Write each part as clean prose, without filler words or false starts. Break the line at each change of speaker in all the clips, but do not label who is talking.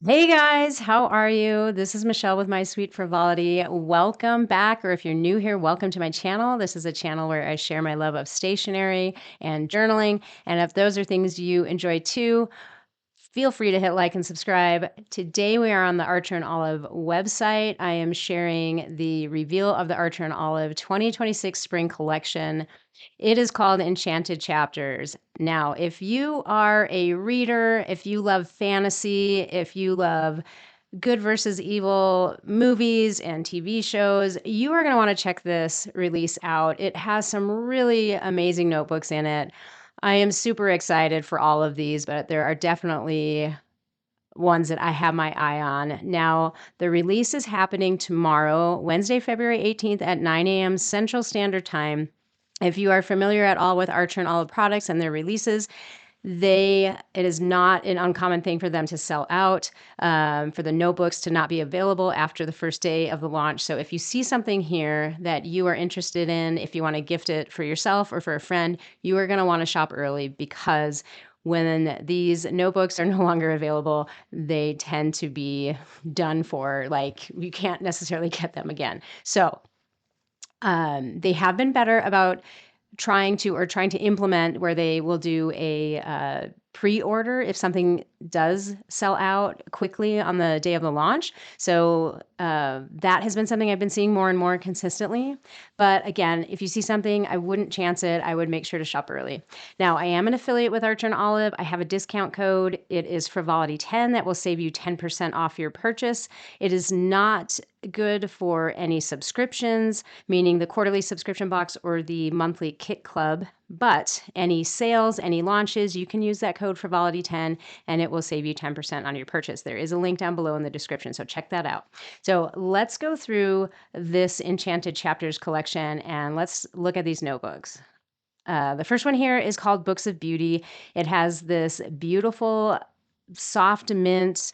Hey guys, how are you? This is Michelle with My Sweet Frivolity. Welcome back, or if you're new here, welcome to my channel. This is a channel where I share my love of stationery and journaling. And if those are things you enjoy too, feel free to hit like and subscribe. Today we are on the Archer and Olive website. I am sharing the reveal of the Archer and Olive 2026 spring collection. It is called Enchanted Chapters. Now, if you are a reader, if you love fantasy, if you love good versus evil movies and TV shows, you are going to want to check this release out. It has some really amazing notebooks in it. I am super excited for all of these, but there are definitely ones that I have my eye on. Now, the release is happening tomorrow, Wednesday, February 18th at 9 a.m. Central Standard Time. If you are familiar at all with Archer and Olive products and their releases, it is not an uncommon thing for them to sell out, for the notebooks to not be available after the first day of the launch. So if you see something here that you are interested in, if you want to gift it for yourself or for a friend, you are going to want to shop early because when these notebooks are no longer available, they tend to be done for. Like you can't necessarily get them again. So they have been better about trying to implement where they will do a pre-order if something does sell out quickly on the day of the launch. So that has been something I've been seeing more and more consistently. But again, if you see something, I wouldn't chance it. I would make sure to shop early. Now, I am an affiliate with Archer and Olive. I have a discount code. It is Frivolity10 that will save you 10% off your purchase. It is not good for any subscriptions, meaning the quarterly subscription box or the monthly kit club. But any sales, any launches, you can use that code Frivolity10 and it will save you 10% on your purchase. There is a link down below in the description, so check that out. So let's go through this Enchanted Chapters collection and let's look at these notebooks. The first one here is called Books of Beauty. It has this beautiful soft mint,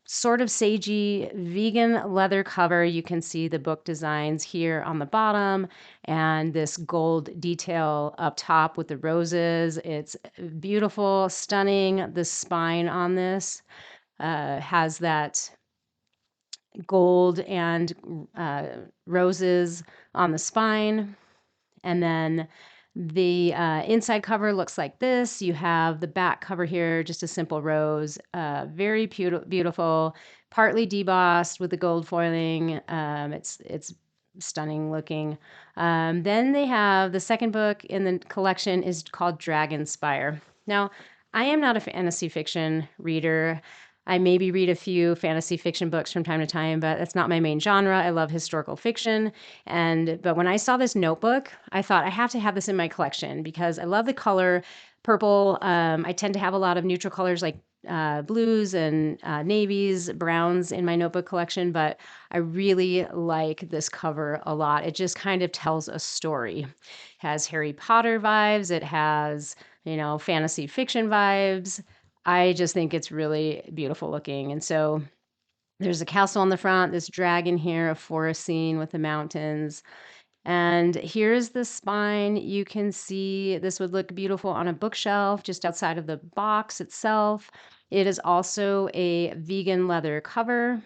sort of sagey vegan leather cover. You can see the book designs here on the bottom and this gold detail up top with the roses. It's beautiful, stunning. The spine on this has that gold and roses on the spine. And then the inside cover looks like this. You have the back cover here, just a simple rose, very beautiful, partly debossed with the gold foiling. It's stunning looking. Then they have the second book in the collection is called Dragonspire. Now, I am not a fantasy fiction reader. I maybe read a few fantasy fiction books from time to time, but that's not my main genre. I love historical fiction. But when I saw this notebook, I thought I have to have this in my collection because I love the color purple. I tend to have a lot of neutral colors like blues and navies, browns in my notebook collection, but I really like this cover a lot. It just kind of tells a story. It has Harry Potter vibes. It has, fantasy fiction vibes. I just think it's really beautiful looking. And so there's a castle on the front, this dragon here, a forest scene with the mountains. And here's the spine. You can see this would look beautiful on a bookshelf just outside of the box itself. It is also a vegan leather cover.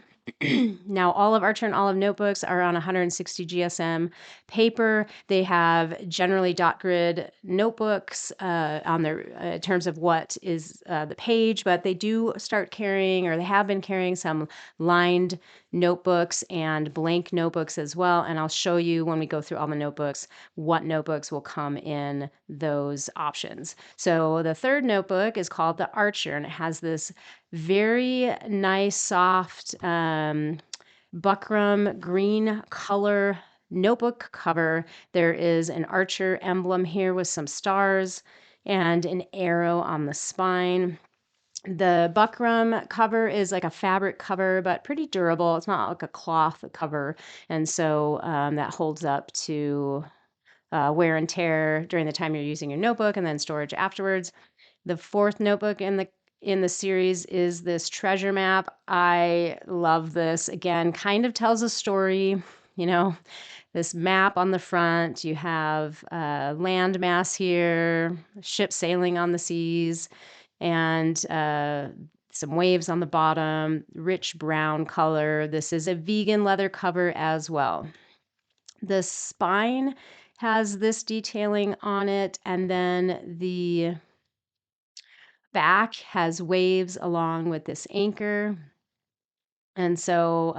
Now, all of Archer and Olive notebooks are on 160 GSM paper. They have generally dot grid notebooks on their in terms of what is the page, but they do start carrying, or they have been carrying, some lined notebooks and blank notebooks as well. And I'll show you when we go through all the notebooks what notebooks will come in those options. So the third notebook is called the Archer, and it has this very nice, soft buckram green color notebook cover. There is an archer emblem here with some stars and an arrow on the spine. The buckram cover is like a fabric cover, but pretty durable. It's not like a cloth cover. And so that holds up to wear and tear during the time you're using your notebook and then storage afterwards. The fourth notebook in the series is this treasure map. I love this. Again, kind of tells a story, this map on the front. You have land mass here, ships sailing on the seas, and some waves on the bottom, rich brown color. This is a vegan leather cover as well. The spine has this detailing on it, and then the back has waves along with this anchor. And so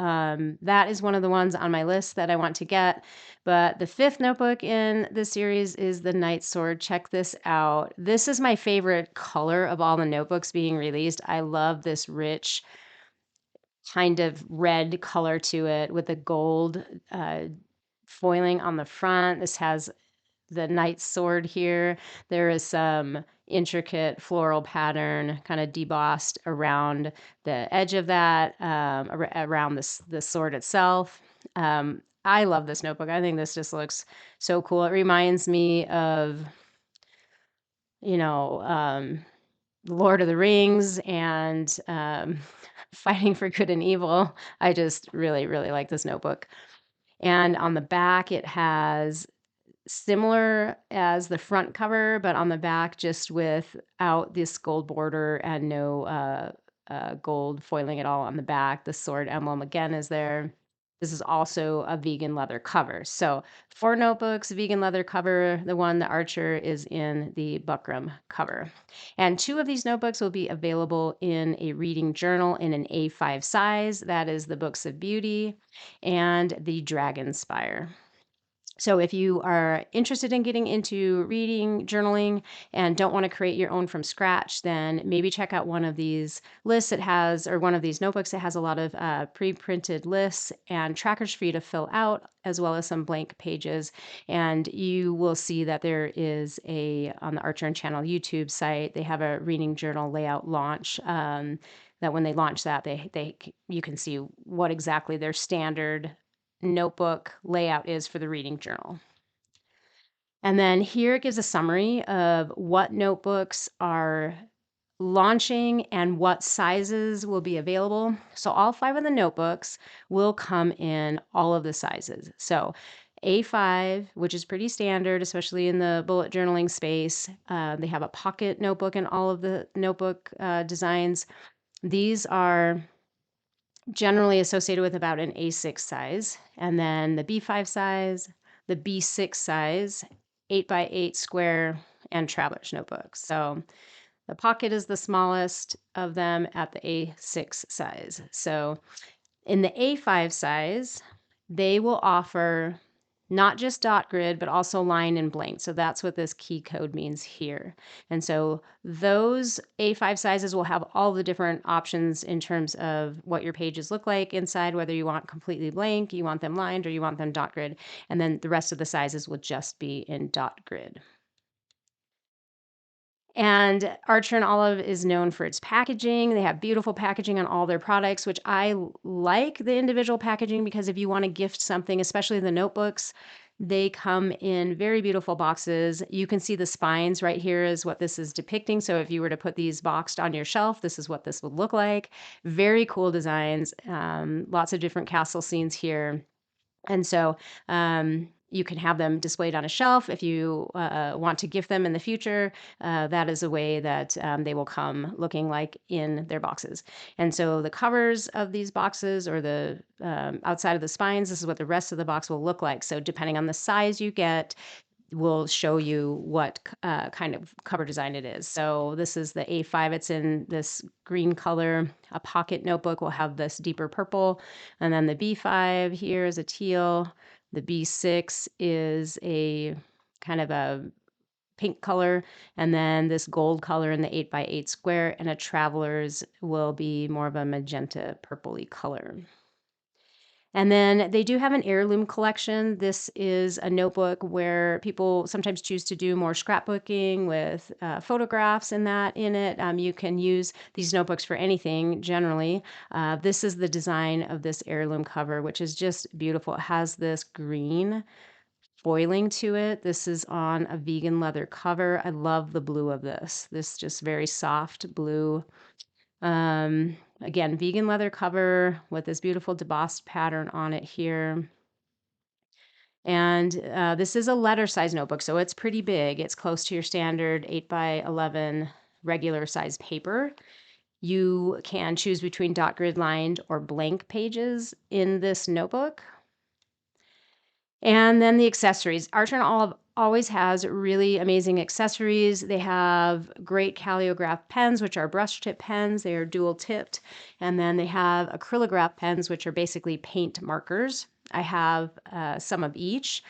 that is one of the ones on my list that I want to get. But the fifth notebook in the series is the Night Sword. Check this out. This is my favorite color of all the notebooks being released. I love this rich kind of red color to it with the gold foiling on the front. This has the Night Sword here. There is some intricate floral pattern kind of debossed around the edge of that, around the sword itself. I love this notebook. I think this just looks so cool. It reminds me of, you know, Lord of the Rings and Fighting for Good and Evil. I just really, really like this notebook. And on the back, it has similar as the front cover, but on the back, just without this gold border and no gold foiling at all on the back. The sword emblem again is there. This is also a vegan leather cover. So 4 notebooks, vegan leather cover. The one, the Archer, is in the buckram cover. And 2 of these notebooks will be available in a reading journal in an A5 size. That is the Books of Beauty and the Dragonspire. So if you are interested in getting into reading, journaling, and don't want to create your own from scratch, then maybe check out one of these lists. It has, or one of these notebooks. It has a lot of pre-printed lists and trackers for you to fill out, as well as some blank pages. And you will see that there is on the Archer and Channel YouTube site, they have a reading journal layout launch. That when they launch that, you can see what exactly their standard notebook layout is for the reading journal. And then here it gives a summary of what notebooks are launching and what sizes will be available. So all 5 of the notebooks will come in all of the sizes. So A5, which is pretty standard, especially in the bullet journaling space. They have a pocket notebook in all of the notebook designs. These are generally associated with about an A6 size, and then the B5 size, the B6 size, 8x8 square, and traveler's notebooks. So the pocket is the smallest of them at the A6 size. So in the A5 size, they will offer not just dot grid, but also line and blank. So that's what this key code means here. And so those A5 sizes will have all the different options in terms of what your pages look like inside, whether you want completely blank, you want them lined, or you want them dot grid. And then the rest of the sizes will just be in dot grid. And Archer and Olive is known for its packaging. They have beautiful packaging on all their products, which I like the individual packaging because if you want to gift something, especially the notebooks, they come in very beautiful boxes. You can see the spines right here is what this is depicting. So if you were to put these boxed on your shelf, this is what this would look like. Very cool designs. Lots of different castle scenes here. And so you can have them displayed on a shelf. If you want to gift them in the future, that is a way that they will come looking like in their boxes. And so the covers of these boxes or the outside of the spines, this is what the rest of the box will look like. So depending on the size you get, will show you what kind of cover design it is. So this is the A5. It's in this green color. A pocket notebook will have this deeper purple. And then the B5 here is a teal. The B6 is a kind of a pink color. And then this gold color in the 8x8 square. And a traveler's will be more of a magenta purpley color. And then they do have an heirloom collection. This is a notebook where people sometimes choose to do more scrapbooking with photographs in it. You can use these notebooks for anything generally. This is the design of this heirloom cover, which is just beautiful. It has this green foiling to it. This is on a vegan leather cover. I love the blue of this. This just very soft blue. Again, vegan leather cover with this beautiful debossed pattern on it here. And this is a letter size notebook, so it's pretty big. It's close to your standard 8x11 regular size paper. You can choose between dot grid lined or blank pages in this notebook. And then the accessories. Archer and Olive always has really amazing accessories. They have great calligraph pens, which are brush tip pens. They are dual tipped. And then they have acrylograph pens, which are basically paint markers. I have some of each.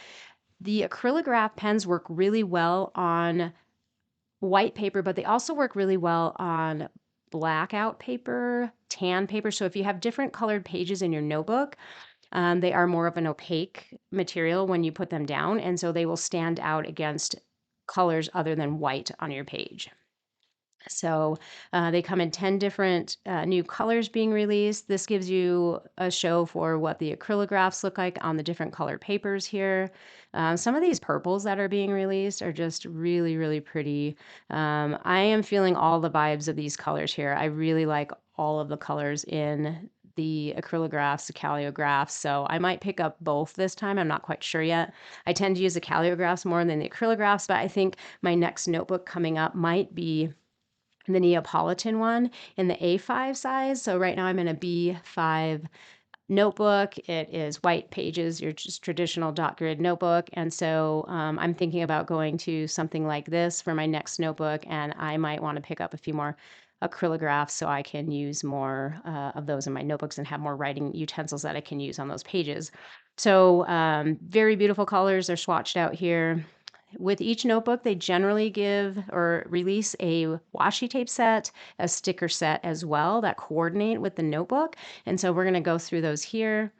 The acrylograph pens work really well on white paper, but they also work really well on blackout paper, tan paper. So if you have different colored pages in your notebook, they are more of an opaque material when you put them down, and so they will stand out against colors other than white on your page. So they come in 10 different new colors being released. This gives you a show for what the acrylographs look like on the different color papers here. Some of these purples that are being released are just really, really pretty. I am feeling all the vibes of these colors here. I really like all of the colors in the acrylographs, the calligraphs. So I might pick up both this time. I'm not quite sure yet. I tend to use the calligraphs more than the acrylographs, but I think my next notebook coming up might be the Neapolitan one in the A5 size. So right now I'm in a B5 notebook. It is white pages, your just traditional dot grid notebook. And so I'm thinking about going to something like this for my next notebook. And I might want to pick up a few more acrylographs so I can use more of those in my notebooks and have more writing utensils that I can use on those pages. So very beautiful colors. They're swatched out here. With each notebook, they generally give or release a washi tape set, a sticker set as well that coordinate with the notebook. And so we're going to go through those here.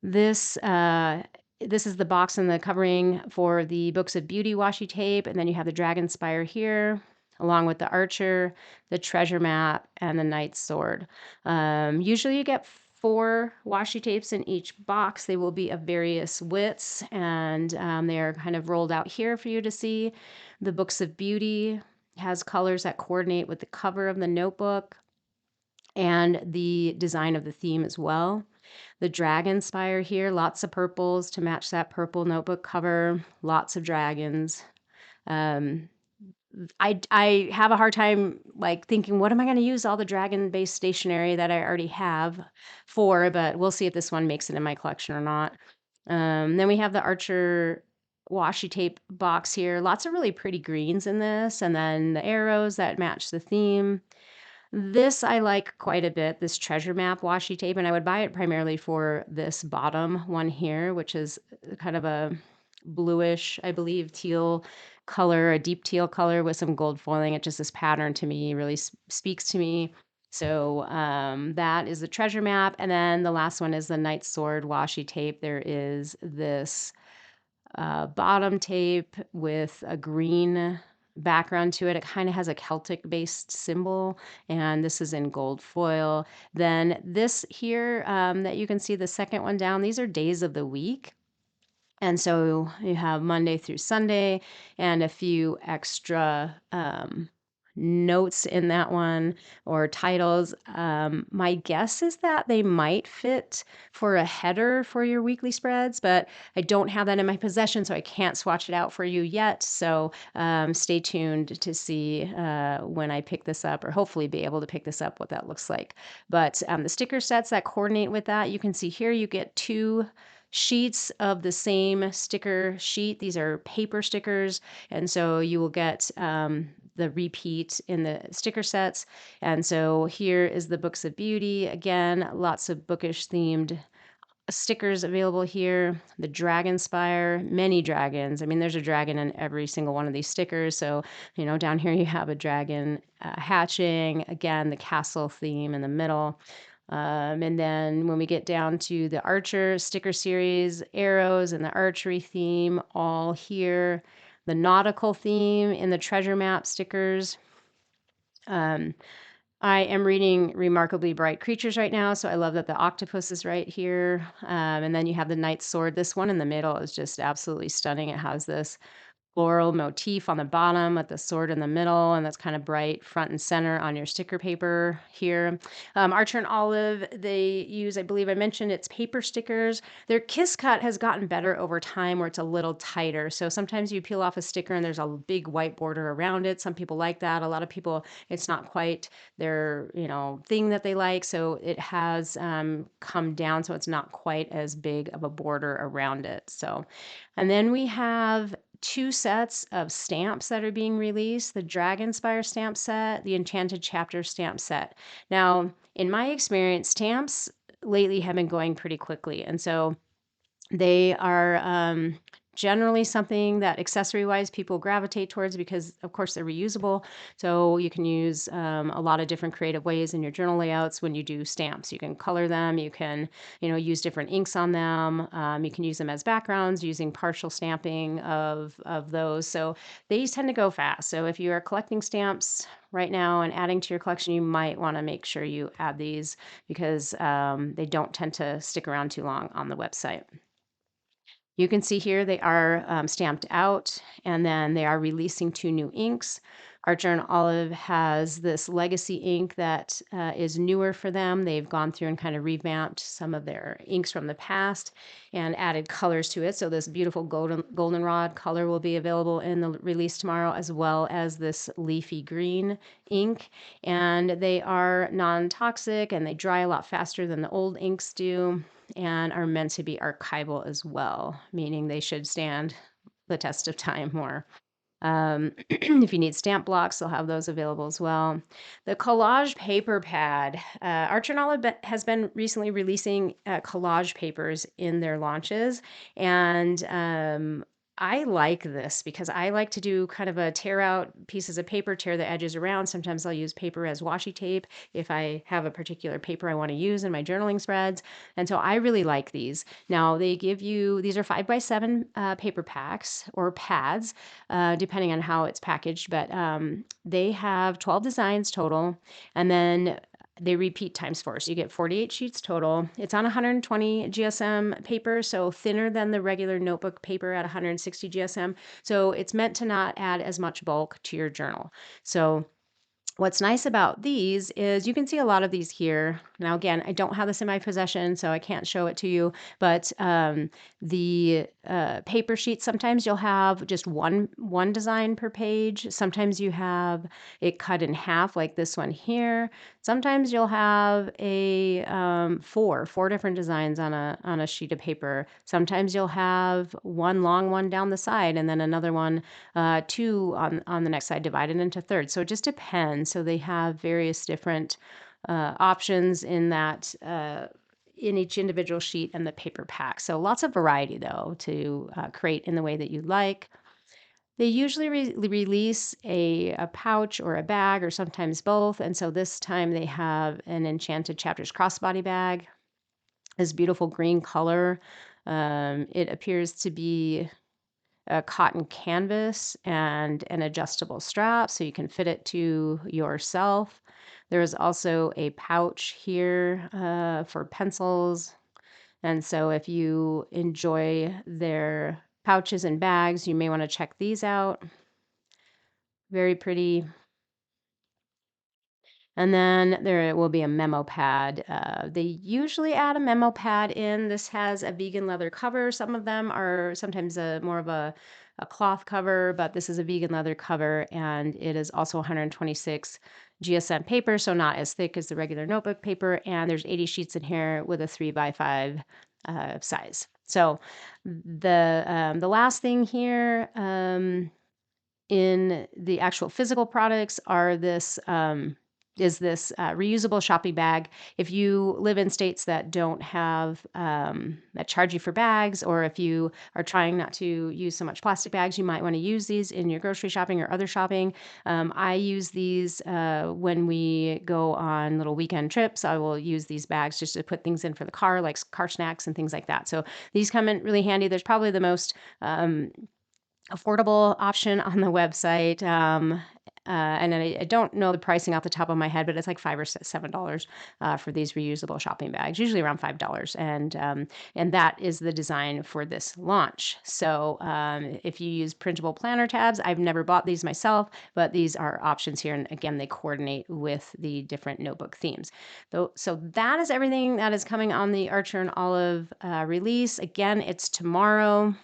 This is the box and the covering for the Books of Beauty washi tape, and then you have the Dragon Spire here, along with the Archer, the Treasure Map, and the Knight's Sword. Usually you get 4 washi tapes in each box. They will be of various widths, and they are kind of rolled out here for you to see. The Books of Beauty has colors that coordinate with the cover of the notebook and the design of the theme as well. The dragon spire here, lots of purples to match that purple notebook cover, lots of dragons. Um, I have a hard time like thinking, what am I going to use all the dragon-based stationery that I already have for? But we'll see if this one makes it in my collection or not. Then we have the Archer washi tape box here. Lots of really pretty greens in this, and then the arrows that match the theme. This I like quite a bit, this treasure map washi tape, and I would buy it primarily for this bottom one here, which is kind of a bluish, I believe, teal color, a deep teal color with some gold foiling. It just this pattern to me really speaks to me. So that is the treasure map. And then the last one is the Knight's Sword washi tape. There is this bottom tape with a green background to it. It kind of has a Celtic based symbol, and this is in gold foil. Then this here that you can see the second one down, these are days of the week. And so you have Monday through Sunday and a few extra notes in that one or titles. My guess is that they might fit for a header for your weekly spreads, but I don't have that in my possession, so I can't swatch it out for you yet. So stay tuned to see when I pick this up, or hopefully be able to pick this up, what that looks like. But the sticker sets that coordinate with that, you can see here you get 2 sheets of the same sticker sheet. These are paper stickers, and so you will get the repeat in the sticker sets. And so here is the Books of Beauty. Again, lots of bookish themed stickers available here. The Dragon Spire, many dragons. I mean, there's a dragon in every single one of these stickers. So, down here you have a dragon hatching. Again, the castle theme in the middle. And then when we get down to the Archer sticker series, arrows and the archery theme all here. The nautical theme in the treasure map stickers. I am reading Remarkably Bright Creatures right now, so I love that the octopus is right here. And then you have the Knight's Sword. This one in the middle is just absolutely stunning. It has this floral motif on the bottom with the sword in the middle, and that's kind of bright front and center on your sticker paper here. Archer and Olive, they use, I believe I mentioned, it's paper stickers. Their Kiss Cut has gotten better over time where it's a little tighter. So sometimes you peel off a sticker and there's a big white border around it. Some people like that. A lot of people, it's not quite their, thing that they like. So it has come down so it's not quite as big of a border around it. So, and then we have two sets of stamps that are being released, the Dragonspire stamp set, the Enchanted Chapter stamp set. Now, in my experience, stamps lately have been going pretty quickly. And so they are generally something that accessory wise people gravitate towards because, of course, they're reusable. So you can use a lot of different creative ways in your journal layouts when you do stamps. You can color them, you can, use different inks on them. You can use them as backgrounds using partial stamping of those. So these tend to go fast. So if you are collecting stamps right now and adding to your collection, you might want to make sure you add these because they don't tend to stick around too long on the website. You can see here they are stamped out, and then they are releasing two new inks. Archer and Olive has this legacy ink that is newer for them. They've gone through and kind of revamped some of their inks from the past and added colors to it. So this beautiful goldenrod color will be available in the release tomorrow, as well as this leafy green ink. And they are non-toxic and they dry a lot faster than the old inks do and are meant to be archival as well, meaning they should stand the test of time more. If you need stamp blocks, they'll have those available as well. The Collage paper pad. Archer and Olive has been recently releasing collage papers in their launches, and I like this because I like to do kind of a tear out pieces of paper, tear the edges around. Sometimes I'll use paper as washi tape if I have a particular paper I want to use in my journaling spreads. And so I really like these. Now they give you, these are 5x7 paper packs or pads, depending on how it's packaged, but they have 12 designs total. And then they repeat times four. So you get 48 sheets total. It's on 120 GSM paper, so thinner than the regular notebook paper at 160 GSM. So it's meant to not add as much bulk to your journal. So what's nice about these is you can see a lot of these here. Now, again, I don't have this in my possession, so I can't show it to you, but the paper sheets, sometimes you'll have just one design per page. Sometimes you have it cut in half like this one here. Sometimes you'll have a four different designs on a sheet of paper. Sometimes you'll have one long one down the side and then another one, two on the next side divided into thirds. So it just depends. So they have various different options in that in each individual sheet and the paper pack. So lots of variety though to create in the way that you like. They usually release a pouch or a bag or sometimes both. And so this time they have an Enchanted Chapters crossbody bag, this beautiful green color. It appears to be a cotton canvas and an adjustable strap so you can fit it to yourself. There is also a pouch here for pencils. And so if you enjoy their pouches and bags, you may want to check these out. Very pretty. And then there will be a memo pad. They usually add a memo pad in. This has a vegan leather cover. Some of them are sometimes more of a cloth cover, but this is a vegan leather cover, and it is also 126 GSM paper, so not as thick as the regular notebook paper. And there's 80 sheets in here with a 3x5 size. So the last thing here in the actual physical products are this is this reusable shopping bag. If you live in states that don't have that charge you for bags, or if you are trying not to use so much plastic bags, you might want to use these in your grocery shopping or other shopping. I use these when we go on little weekend trips. I will use these bags just to put things in for the car, like car snacks and things like that. So these come in really handy. There's probably the most affordable option on the website. And I don't know the pricing off the top of my head, but it's like $5 or $7 for these reusable shopping bags, usually around $5. And that is the design for this launch. So if you use printable planner tabs, I've never bought these myself, but these are options here. And again, they coordinate with the different notebook themes. So that is everything that is coming on the Archer and Olive release. Again, it's tomorrow.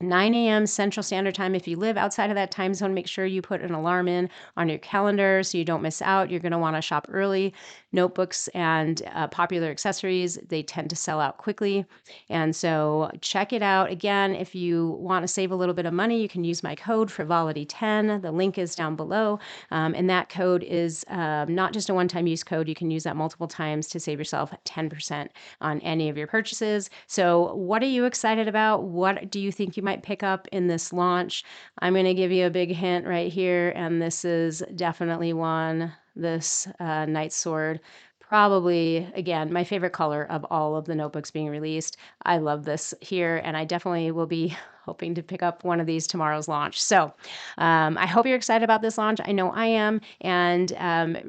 9 a.m. Central Standard Time. If you live outside of that time zone, make sure you put an alarm in on your calendar so you don't miss out. You're going to want to shop early. Notebooks and popular accessories, they tend to sell out quickly. And so check it out. Again, if you want to save a little bit of money, you can use my code Frivolity10. The link is down below. And that code is not just a one-time use code. You can use that multiple times to save yourself 10% on any of your purchases. So what are you excited about? What do you think you might pick up in this launch? I'm going to give you a big hint right here, and this is definitely one. This Night Sword, probably, again, my favorite color of all of the notebooks being released. I love this here, and I definitely will be hoping to pick up one of these tomorrow's launch. So I hope you're excited about this launch. I know I am. And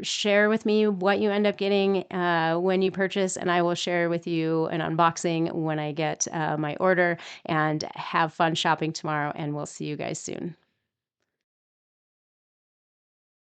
share with me what you end up getting when you purchase, and I will share with you an unboxing when I get my order. And have fun shopping tomorrow, and we'll see you guys soon.